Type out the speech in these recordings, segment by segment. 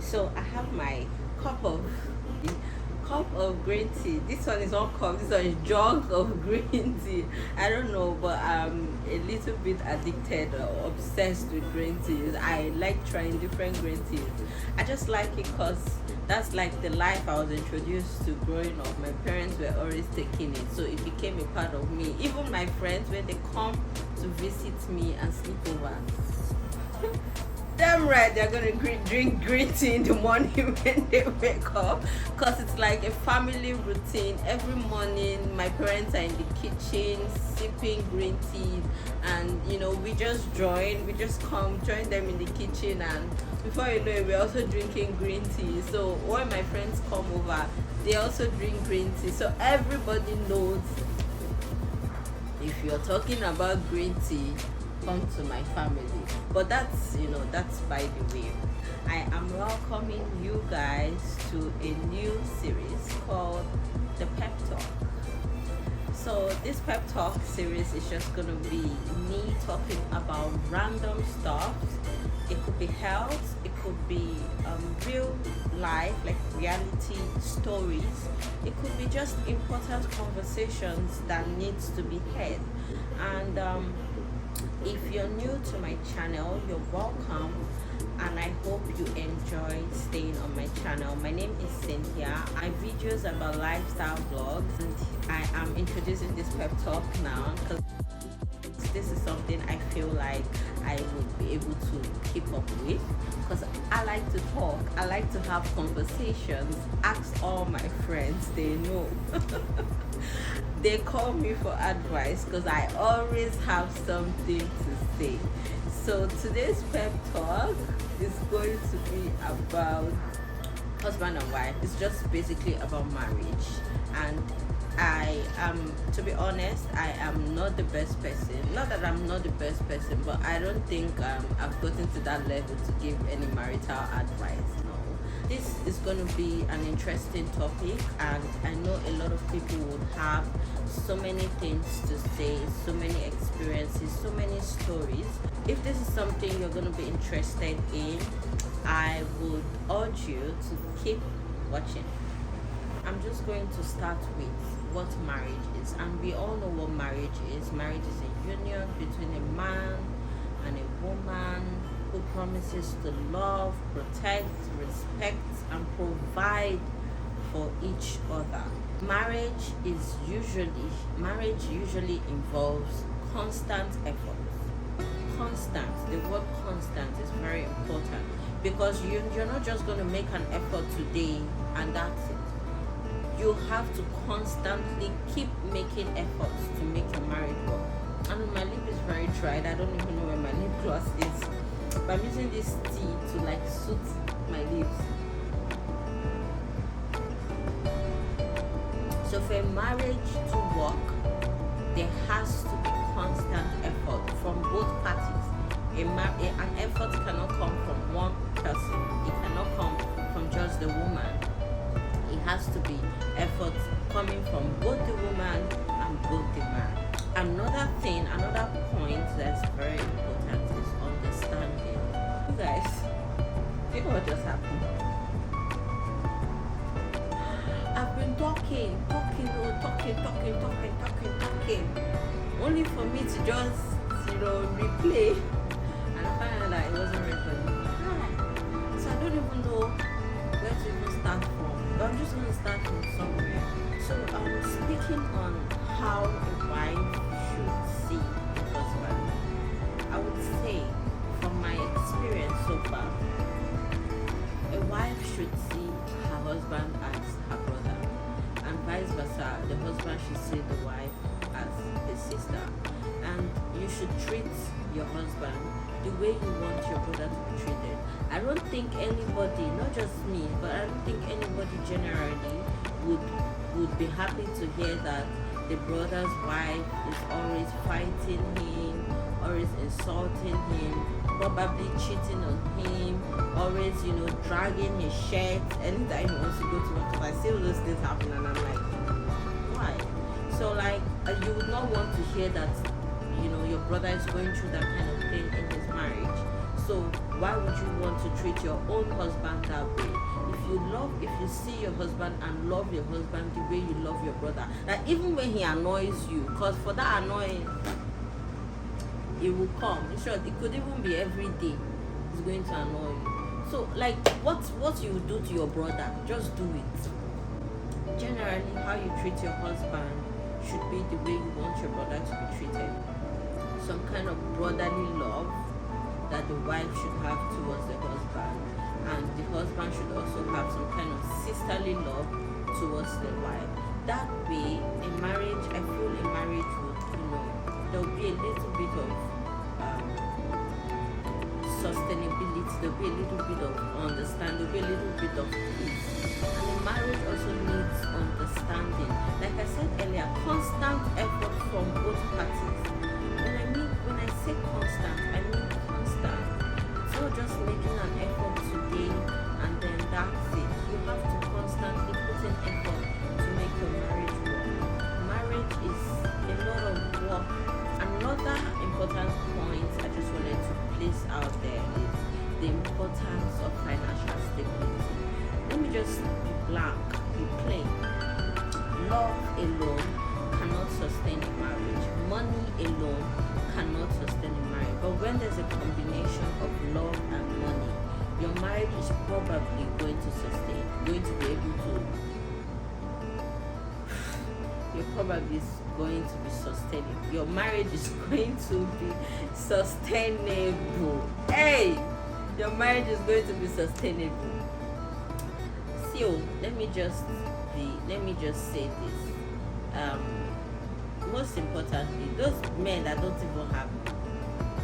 So I have my cup of cup of green tea. This one is not cup, this one is jug of green tea. I don't know, but I'm a little bit addicted or obsessed with green teas. I like trying different green teas. I just like it because that's like the life I was introduced to growing up. My parents were always taking it, so it became a part of me. Even my friends, when they come to visit me and sleep over, damn right they're gonna drink green tea in the morning when they wake up, because it's like a family routine. Every morning my parents are in the kitchen sipping green tea, and we just come join them in the kitchen, and before you know it we're also drinking green tea. So when my friends come over, they also drink green tea, so everybody knows if you're talking about green tea, come to my family. But that's by the way. I am welcoming you guys to a new series called the PEP Talk. So this PEP Talk series is just gonna be me talking about random stuff. It could be health, it could be real life, like reality stories. It could be just important conversations that needs to be had. And if you're new to my channel, you're welcome, and I hope you enjoy staying on my channel. My name is Cynthia. My videos about lifestyle vlogs, and I am introducing this pep talk now because this is something I feel like I would be able to keep up with, because I like to talk, I like to have conversations. Ask all my friends, they know. They call me for advice because I always have something to say. So today's pep talk is going to be about husband and wife. It's just basically about marriage, and I am, to be honest, I am not the best person. Not that I'm not the best person, but I don't think I've gotten to that level to give any marital advice. No. This is going to be an interesting topic, and I know a lot of people would have so many things to say, so many experiences, so many stories. If this is something you're going to be interested in, I would urge you to keep watching. I'm just going to start with what marriage is, and we all know what marriage is. Marriage is a union between a man and a woman who promises to love, protect, respect, and provide for each other. Marriage usually involves constant effort. Constant, the word constant is very important, because you're not just going to make an effort today and that's it. You have to constantly keep making efforts to make your marriage work. And my lip is very dried. I don't even know where my lip gloss is, but I'm using this tea to like suit my lips. So for a marriage to work, there has to be constant effort from both parties. An effort cannot come from one person. It cannot come from just the woman. It has to be effort coming from both the woman and both the man. Another point that's very important is understanding. You guys, do you know what just happened? I've been talking, only for me to just, replay, and I find out that it wasn't recording. So I don't even know where to even start from. But I'm just going to start from somewhere. So I'm speaking on how a wife should see a husband. I would say, from my experience so far, a wife should see her husband as her brother, and vice versa. The husband should see the wife as his sister. And you should treat your husband the way you want your brother to be treated. I don't think anybody, not just me, but I don't think anybody generally would be happy to hear that the brother's wife is always fighting him, always insulting him, probably cheating on him, always, dragging his shirt anytime he wants to go to work. Because I see all those things happen, and I'm like, why? So you would not want to hear that, your brother is going through that kind of thing in his marriage. So Why would you want to treat your own husband that way? If you see your husband and love your husband the way you love your brother, that even when he annoys you, because for that annoying, it will come. In short, it could even be every day. It's going to annoy you. So, like, what you do to your brother, just do it. Generally, how you treat your husband should be the way you want your brother to be treated. Some kind of brotherly love that the wife should have towards the husband, and the husband should also have some kind of sisterly love towards the wife. That way, a marriage, I feel a marriage would, there'll be a little bit of sustainability, there'll be a little bit of understanding, there'll be a little bit of peace. And a marriage also needs understanding. Like I said earlier, constant effort from both parties. When I say constant, I mean constant. It's not just making an effort today and then that's it. You have to constantly put in effort to make your marriage work. Marriage is a lot of work. Another important point I just wanted to place out there is the importance of financial stability. Let me just be blank, be plain. Love alone cannot sustain a marriage. Money alone cannot sustain a marriage. But when there's a combination of love and money, your marriage is probably going to sustain, going to be able to, you're probably going to be sustainable. Your marriage is going to be sustainable. Hey, your marriage is going to be sustainable. So let me just say this. Most importantly, those men that don't even have money,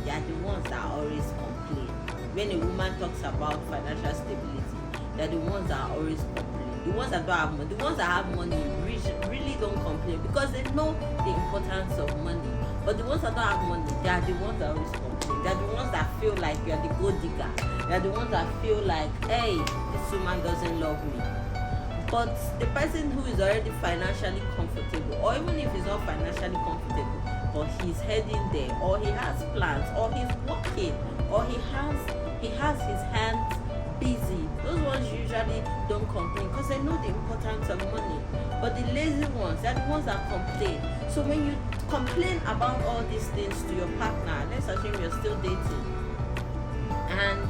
they are the ones that always complain. When a woman talks about financial stability, they're the ones that always complain. The ones that don't have money, the ones that have money really don't complain because they know the importance of money. But the ones that don't have money, they are the ones that always complain. They're the ones that feel like you're the gold digger. They're the ones that feel like, hey, this woman doesn't love me. But the person who is already financially comfortable, or even if he's not financially comfortable, but he's heading there, or he has plans, or he's working, or he has his hands busy, those ones usually don't complain because they know the importance of money. But the lazy ones, they're the ones that complain. So when you complain about all these things to your partner, let's assume you're still dating, and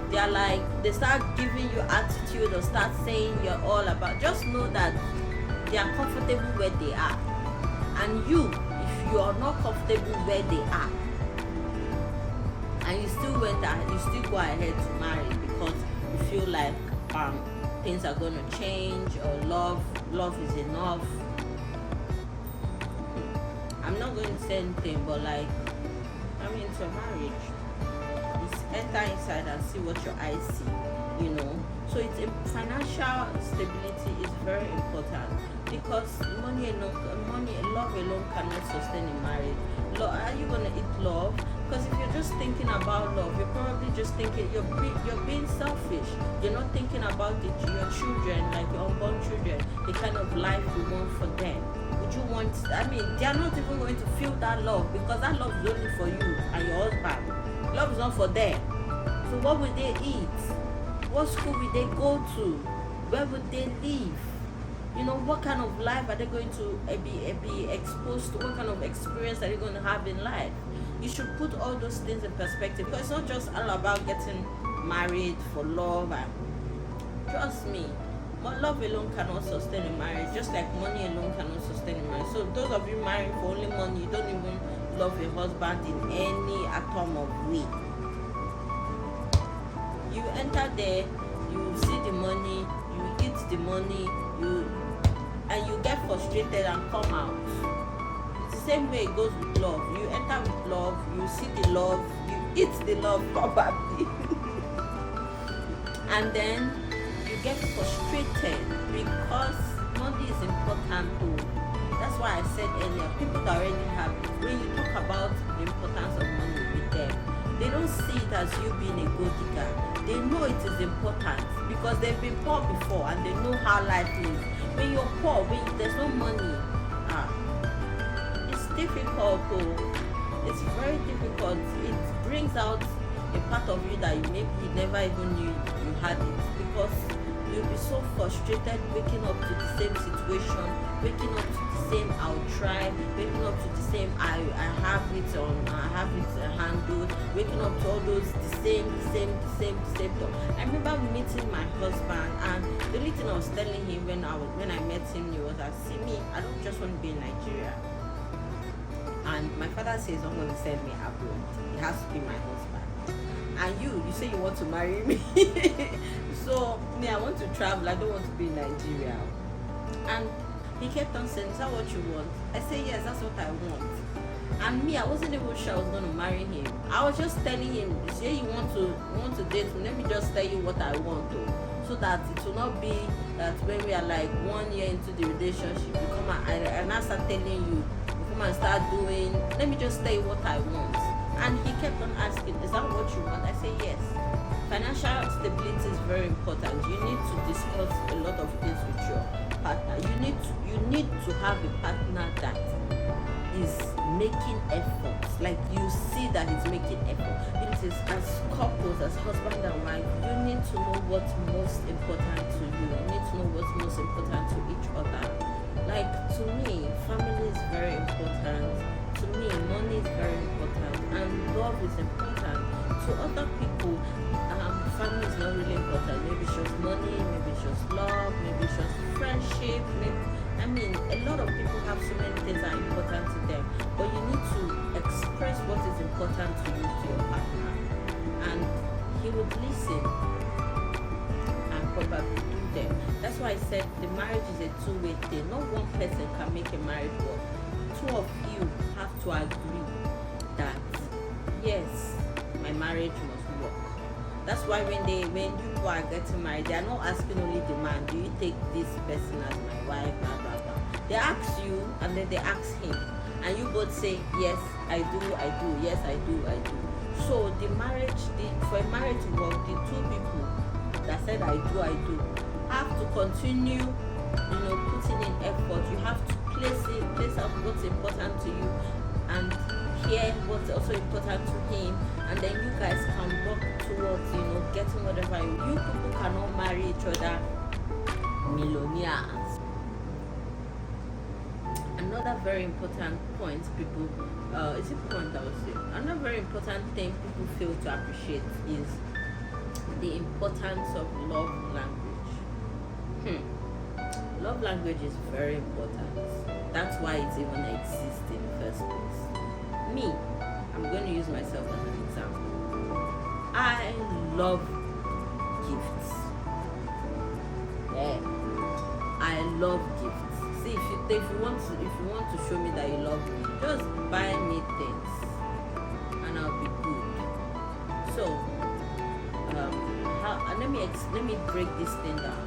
they're like, they start giving you attitude or start saying you're all about, just know that they are comfortable where they are. And you, if you are not comfortable where they are, and you still go ahead to marry because you feel like things are going to change, or love is enough. I'm not going to say anything, but it's a marriage. Enter inside and see what your eyes see, So financial stability is very important because love alone cannot sustain a marriage. Are you gonna eat love? Because if you're just thinking about love, you're probably just thinking you're being selfish. You're not thinking about your children, like your unborn children, the kind of life you want for them. Would you want? They are not even going to feel that love because that love is only for you and your husband. Love is not for them. So what will they eat? What school will they go to? Where would they live? What kind of life are they going to be exposed to? What kind of experience are they going to have in life? You should put all those things in perspective because it's not just all about getting married for love. And trust me, love alone cannot sustain a marriage, just like money alone cannot sustain a marriage. So those of you married for only money, you don't even love your husband in any atom of way. You enter there, you see the money, you eat the money, and you get frustrated and come out. It's the same way it goes with love. You enter with love, you see the love, you eat the love probably, and then you get frustrated because money is important too. That's why I said earlier, people that already have it, when you talk about the importance of money with them, they don't see it as you being a gold digger. They know it is important because they've been poor before and they know how life is. When you're poor, when there's no money, it's difficult. It's very difficult. It brings out a part of you that you maybe you never even knew you had it, because you'll be so frustrated waking up to the same situation, waking up to the same I'll try, waking up to the same I have it handled, waking up to all those the same stuff. I remember meeting my husband, and the only thing I was telling him when I met him, he was like, see me, I don't just want to be in Nigeria. And my father says, I'm going to send me abroad. It has to be my husband. And you say you want to marry me. So me, I want to travel. I don't want to be in Nigeria. And he kept on saying, is that what you want? I said, yes, that's what I want. And me, I wasn't even sure I was going to marry him. I was just telling him, say you want to date me, let me just tell you what I want to. So that it will not be that when we are like 1 year into the relationship, and I start telling you, and start doing, let me just tell you what I want. And he kept on asking, is that what you want? I say yes. Financial stability is very important. You need to discuss a lot of things with your partner. You need to have a partner that is making efforts. Like you see that he's making effort. It is as couples, as husband and wife, you need to know what's most important to you. You need to know what's most important to each other. Like to me, family is very important. To me, money is very important, and love is important. To other people, family is not really important. Maybe it's just money, maybe it's just love, maybe it's just friendship. A lot of people have so many things that are important to them, but you need to express what is important to you to your partner, and he would listen and probably do them. That's why I said the marriage is a two-way thing. Not one person can make a marriage work. Two of you have to agree that yes, my marriage must work. That's why when people are getting married, they are not asking only the man, do you take this person as my wife, blah blah blah. They ask you, and then they ask him, and you both say yes, I do, yes, I do. So for a marriage to work, the two people that said I do have to continue, putting in effort. You have to place out what's important to you and hear what's also important to him, and then you guys can work towards, getting whatever you people cannot marry each other millionaires. Another very important point another very important thing people fail to appreciate is the importance of love language. Love language is very important. That's why it even exists in the first place. Me, I'm going to use myself as an example. I love gifts. Yeah, I love gifts. See, if you want to show me that you love me, just buy me things, and I'll be good. So, let me break this thing down.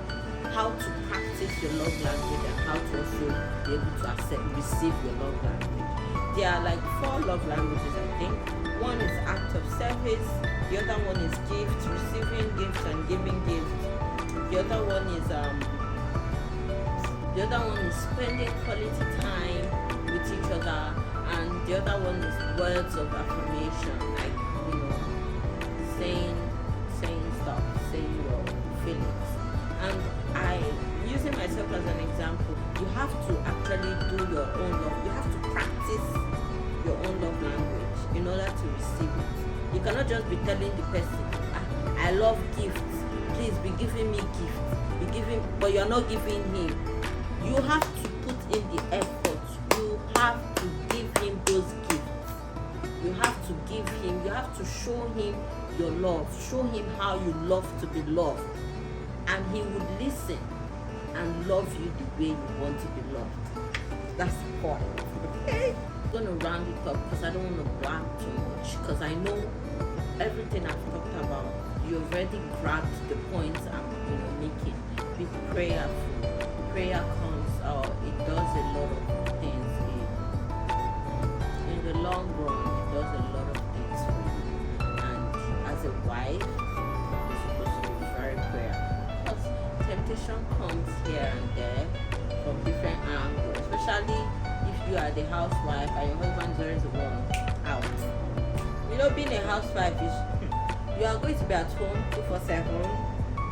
How to practice your love language and how to also be able to receive your love language. There are like 4 love languages, I think. One is act of service. The other one is gifts, receiving gifts and giving gifts. The other one is spending quality time with each other, and the other one is words of affirmation, like saying stuff, saying your feelings. And using myself as an example, you have to actually do your own love. You have to practice your own love language in order to receive it. You cannot just be telling the person, I love gifts, please be giving me gifts. But you're not giving him. You have to put in the effort. You have to give him those gifts. You have to show him your love. Show him how you love to be loved. And he would listen and love you the way you want to be loved. That's the point. Okay? I'm going to round it up because I don't want to brag too much, because I know everything I've talked about, you already grabbed the points I'm making. Be prayerful. Prayer comes, it does a lot of things. In the long run, it does a lot of things for you. And as a wife, you're supposed to be very prayerful, because temptation comes here and there from different angles, especially if you are the housewife and your husband is always the one out. Being a housewife is you are going to be at home 247.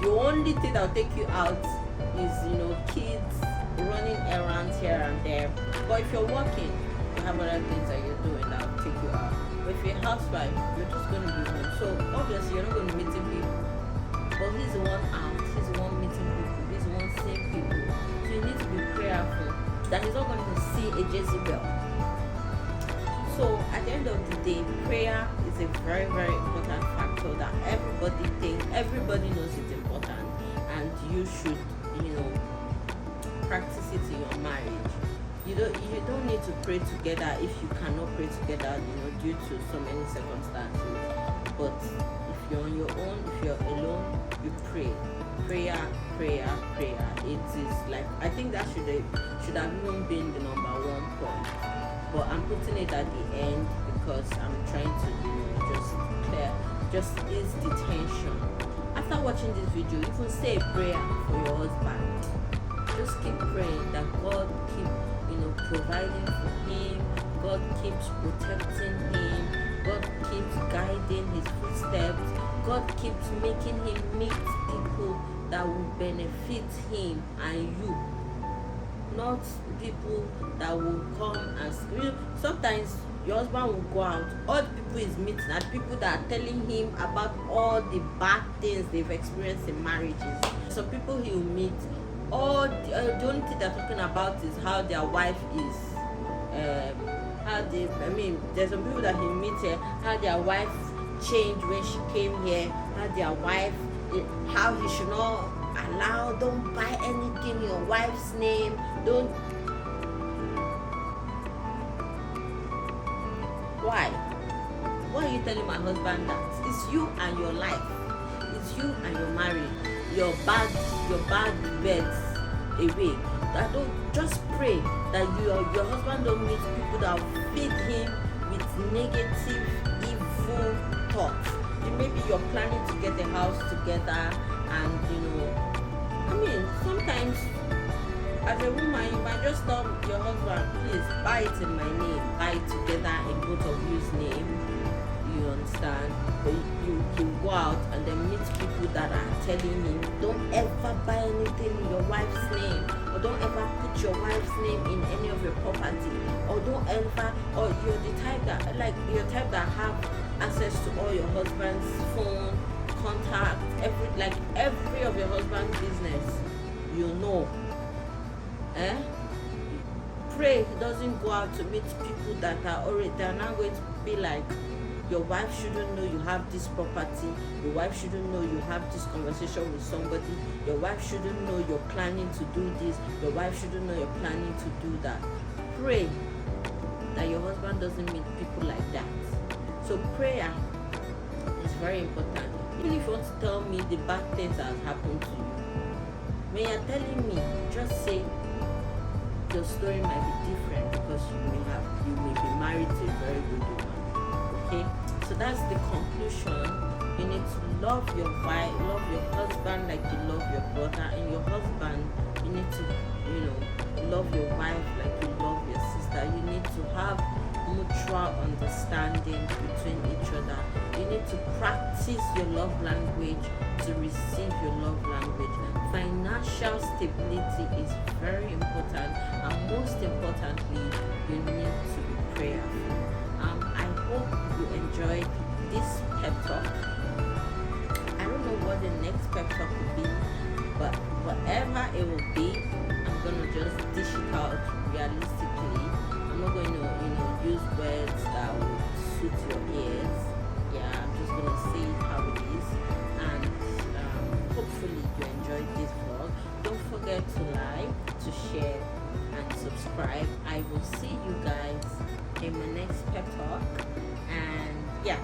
The only thing that will take you out is, kids running errands here and there. But if you're working, you have other things that you're doing that will take you out. But if you're a housewife, you're just going to be home. So obviously you're not going to be meeting people. But he's the one out, he's the one meeting people, he's the one seeing people. So you need to be prayerful that he's not going to see a Jezebel. So at the end of the day, prayer is a very, very important factor that everybody knows it's important, and you should, practice it in your marriage. You don't need to pray together if you cannot pray together, due to so many circumstances. But if you're on your own, if you're alone, you pray. Prayer. It is like, I think that should have even been the number one point. But I'm putting it at the end because I'm trying to, just ease the tension. After watching this video, even say a prayer for your husband. Just keep praying that God keep, providing for him. God keeps protecting him. God keeps guiding his footsteps. God keeps making him meet people that will benefit him and you. Not people that will come and sometimes your husband will go out, all the people he's meeting are people that are telling him about all the bad things they've experienced in marriages. Some people he will meet, the only thing they're talking about is how their wife is, there's some people that he meets here, how their wife changed when she came here, how their wife, how he should not don't buy anything in your wife's name, don't. Why are you telling my husband that? It's you and your life, it's you and your marriage, your bad beds away. That don't, just pray that your husband don't meet people that feed him with negative, evil thoughts. Maybe you're planning to get a house together, and sometimes as a woman you might just tell your husband, please buy it in my name, buy it together in both of you's name. You understand? But you go out and then meet people that are telling him, don't ever buy anything in your wife's name, or don't ever put your wife's name in any of your property, or don't ever, or you're the type that have access to all your husband's phone, contact, every of your husband's business, Pray he doesn't go out to meet people that they're not going to be like, your wife shouldn't know you have this property, your wife shouldn't know you have this conversation with somebody, your wife shouldn't know you're planning to do this, your wife shouldn't know you're planning to do that. Pray that your husband doesn't meet people like that. So prayer is very important. Even if you want to tell me the bad things that have happened to you, when you're telling me, just say your story might be different because you may be married to a very good woman. Okay? So that's the conclusion. You need to love your wife, love your husband like you love your brother, and your husband, you need to, love your wife like you love your sister. You need to have mutual understanding between each other. You need to practice your love language to receive your love language. Financial stability is very important, and most importantly, you need to be prayerful. I hope you enjoyed this pep talk. I don't know what the next pep talk will be, but whatever it will be, I'm gonna just dish it out realistically. I'm not going to use words that will suit your ears. Yeah, I'm just gonna say it how it is, and hopefully you enjoyed this vlog. Don't forget to like, to share, and subscribe. I will see you guys in my next pep talk, and yeah.